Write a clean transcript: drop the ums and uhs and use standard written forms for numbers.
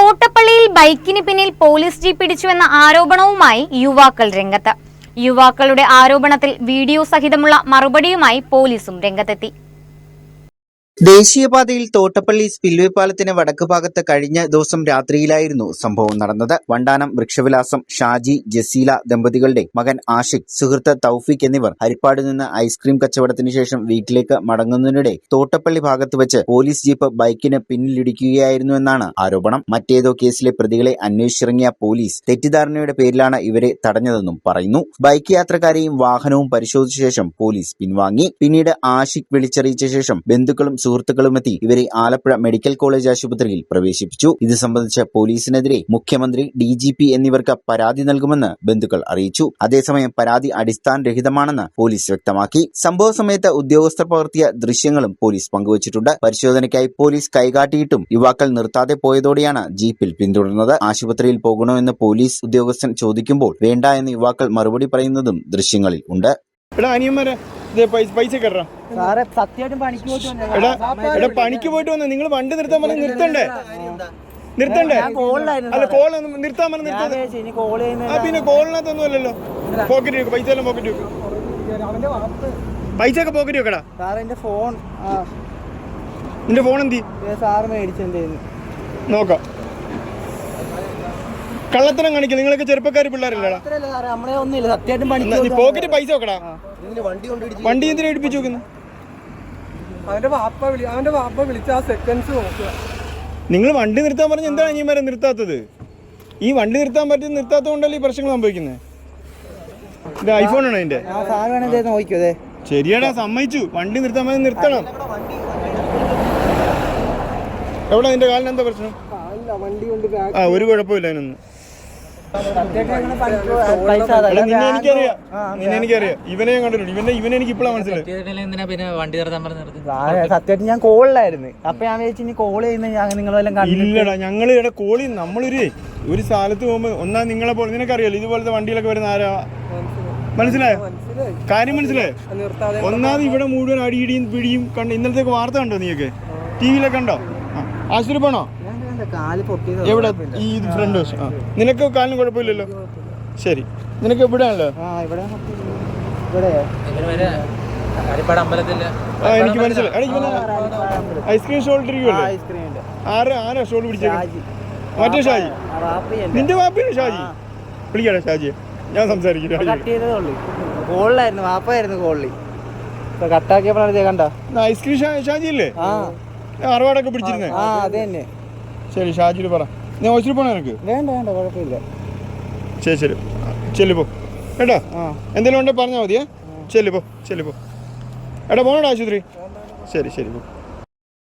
തോട്ടപ്പള്ളിയിൽ ബൈക്കിന് പിന്നിൽ police jeep പിടിച്ചുവെന്ന ആരോപണവുമായി യുവാക്കൾ രംഗത്ത്. യുവാക്കളുടെ ആരോപണത്തിൽ വീഡിയോ സഹിതമുള്ള മറുപടിയുമായി പോലീസും രംഗത്തെത്തി. ദേശീയപാതയിൽ തോട്ടപ്പള്ളി സ്പിൽവേ പാലത്തിന് വടക്ക് ഭാഗത്ത് കഴിഞ്ഞ ദിവസം രാത്രിയിലായിരുന്നു സംഭവം നടന്നത്. വണ്ടാനം വൃക്ഷവിലാസം ഷാജി ജസീല ദമ്പതികളുടെ മകൻ ആഷിഖ്, സുഹൃത്ത് തൗഫീഖ് എന്നിവർ ഹരിപ്പാട് നിന്ന് ഐസ്ക്രീം കച്ചവടത്തിന് ശേഷം വീട്ടിലേക്ക് മടങ്ങുന്നതിനിടെ തോട്ടപ്പള്ളി ഭാഗത്ത് വെച്ച് പോലീസ് ജീപ്പ് ബൈക്കിന് പിന്നിലിടിക്കുകയായിരുന്നുവെന്നാണ് ആരോപണം. മറ്റേതോ കേസിലെ പ്രതികളെ അന്വേഷിച്ചിറങ്ങിയ പോലീസ് തെറ്റിദ്ധാരണയുടെ പേരിലാണ് ഇവരെ തടഞ്ഞതെന്നും പറയുന്നു. ബൈക്ക് യാത്രക്കാരെയും വാഹനവും പരിശോധിച്ച ശേഷം പോലീസ് പിൻവാങ്ങി. പിന്നീട് ആഷിഖ് വിളിച്ചറിയിച്ച ശേഷം ബന്ധുക്കളും സുഹൃത്തുക്കളുമെത്തി ഇവരെ ആലപ്പുഴ മെഡിക്കൽ കോളേജ് ആശുപത്രിയിൽ പ്രവേശിപ്പിച്ചു. ഇത് സംബന്ധിച്ച് പോലീസിനെതിരെ മുഖ്യമന്ത്രി, DGP എന്നിവർക്ക് പരാതി നൽകുമെന്ന് ബന്ധുക്കൾ അറിയിച്ചു. അതേസമയം പരാതി അടിസ്ഥാനരഹിതമാണെന്ന് പോലീസ് വ്യക്തമാക്കി. സംഭവ സമയത്ത് ഉദ്യോഗസ്ഥർ പകർത്തിയ ദൃശ്യങ്ങളും പോലീസ് പങ്കുവച്ചിട്ടുണ്ട്. പരിശോധനയ്ക്കായി പോലീസ് കൈകാട്ടിയിട്ടും യുവാക്കൾ നിർത്താതെ പോയതോടെയാണ് ജീപ്പിൽ പിന്തുടർന്നത്. ആശുപത്രിയിൽ പോകണോ എന്ന് പോലീസ് ഉദ്യോഗസ്ഥൻ ചോദിക്കുമ്പോൾ വേണ്ട എന്ന് യുവാക്കൾ മറുപടി പറയുന്നതും ദൃശ്യങ്ങളിൽ ഉണ്ട്. പണിക്ക് പോയിട്ട് വന്ന നിങ്ങൾ വണ്ടി നിർത്താൻ പറഞ്ഞ നിർത്തണ്ടേ? അല്ല കോൾ നിർത്താൻ പറഞ്ഞ പിന്നെ കോളിനകത്തൊന്നും അല്ലല്ലോ. പോക്കറ്റ് വെക്കും, പൈസ എല്ലാം പോക്കറ്റ് വെക്കും. പൈസ ഒക്കെ പോക്കറ്റ് വെക്കടാ. നിന്റെ ഫോൺ എന്തി നോക്കാം. കള്ളത്തരം കാണിക്കും. നിങ്ങളൊക്കെ ചെറുപ്പക്കാർ പിള്ളേരല്ലേടാ. പോക്കറ്റ് പൈസ വെക്കടാ. വണ്ടി എന്തിനാ ഇടിപ്പിച്ചു നോക്കുന്നു? നിങ്ങൾ വണ്ടി നിർത്താൻ പറഞ്ഞ എന്താണ് അനിയന്മാരെ നിർത്താത്തത്? ഈ വണ്ടി നിർത്താൻ നിർത്താത്തത് കൊണ്ടല്ലേ ഈ പ്രശ്നങ്ങൾ സംഭവിക്കുന്നത്. ഇത് ഐഫോൺ ആണോ അതിന്റെ? ശരിയാടാ, സമ്മതിച്ചു. വണ്ടി നിർത്താൻ പറഞ്ഞ നിർത്തണം. എവിടെ നിന്റെ കാലിന് എന്താ പ്രശ്നം? ഒരു കുഴപ്പമില്ല അതിനൊന്നും. നിന്നെ എനിക്കറിയാം. ഇവനെ ഞാൻ കണ്ടിട്ടുണ്ട്. ഇവനെ എനിക്ക് ഇപ്പോഴാണ് മനസ്സിലായി. സത്യമായിട്ട് ഞാൻ കോളിലായിരുന്നു. അപ്പൊ ഞാൻ വിചാരിച്ചു കോൾ ചെയ്യുന്ന നിങ്ങളെല്ലാം ഇല്ലടാ. ഞങ്ങള് ഇവിടെ കോളി നമ്മളൊരു സ്ഥലത്ത് പോകുമ്പോ ഒന്നാ നിങ്ങളെ പോലെ നിനക്കറിയാലോ ഇതുപോലത്തെ വണ്ടിയിലൊക്കെ വരുന്ന ആരാ? മനസ്സിലായോ? കാര്യം മനസ്സിലായോ? ഒന്നാമത് ഇവിടെ മുഴുവൻ അടിയിടിയും പിടിയും കണ്ട്. ഇന്നലത്തേക്ക് വാർത്ത കണ്ടോ? നീയൊക്കെ TV-ലൊക്കെ കണ്ടോ? ആശുപത്രി പോണോ? എവിടെ? ഈ ഫ്രണ്ട് വശം. നിനക്ക് കാലിന് കുഴപ്പമില്ലല്ലോ. ശരി, നിനക്ക് എവിടെയാണല്ലോ? എനിക്ക് മനസ്സിലായി. ഐസ്ക്രീം സ്റ്റോൾ ഇട്ടിരിക്കുമല്ലോ. ആരാ സ്റ്റോൾ പിടിച്ചത്? മറ്റേ ഷാജി. നിന്റെ വാപ്പയാണ് ഷാജി. വിളിക്കട്ടെ ഷാജിയെ, ഞാൻ സംസാരിക്കും. ഐസ്ക്രീം ഷാജി അല്ലേ അറുപാടൊക്കെ പിടിച്ചിരുന്നേ? ശരി, ഷാജിയിൽ പറ. ഞാൻ ഹോസ്പിറ്റലിൽ പോണോ? എനിക്ക് വേണ്ട കുഴപ്പമില്ല. ശരി ചെല്ലിപ്പോ കേട്ടോ. എന്തെങ്കിലും ഉണ്ടെ പറഞ്ഞാൽ മതിയേ. ചെല്ലിപ്പോ എടാ, പോണോടാ ആശുപത്രി. ശരി പോ.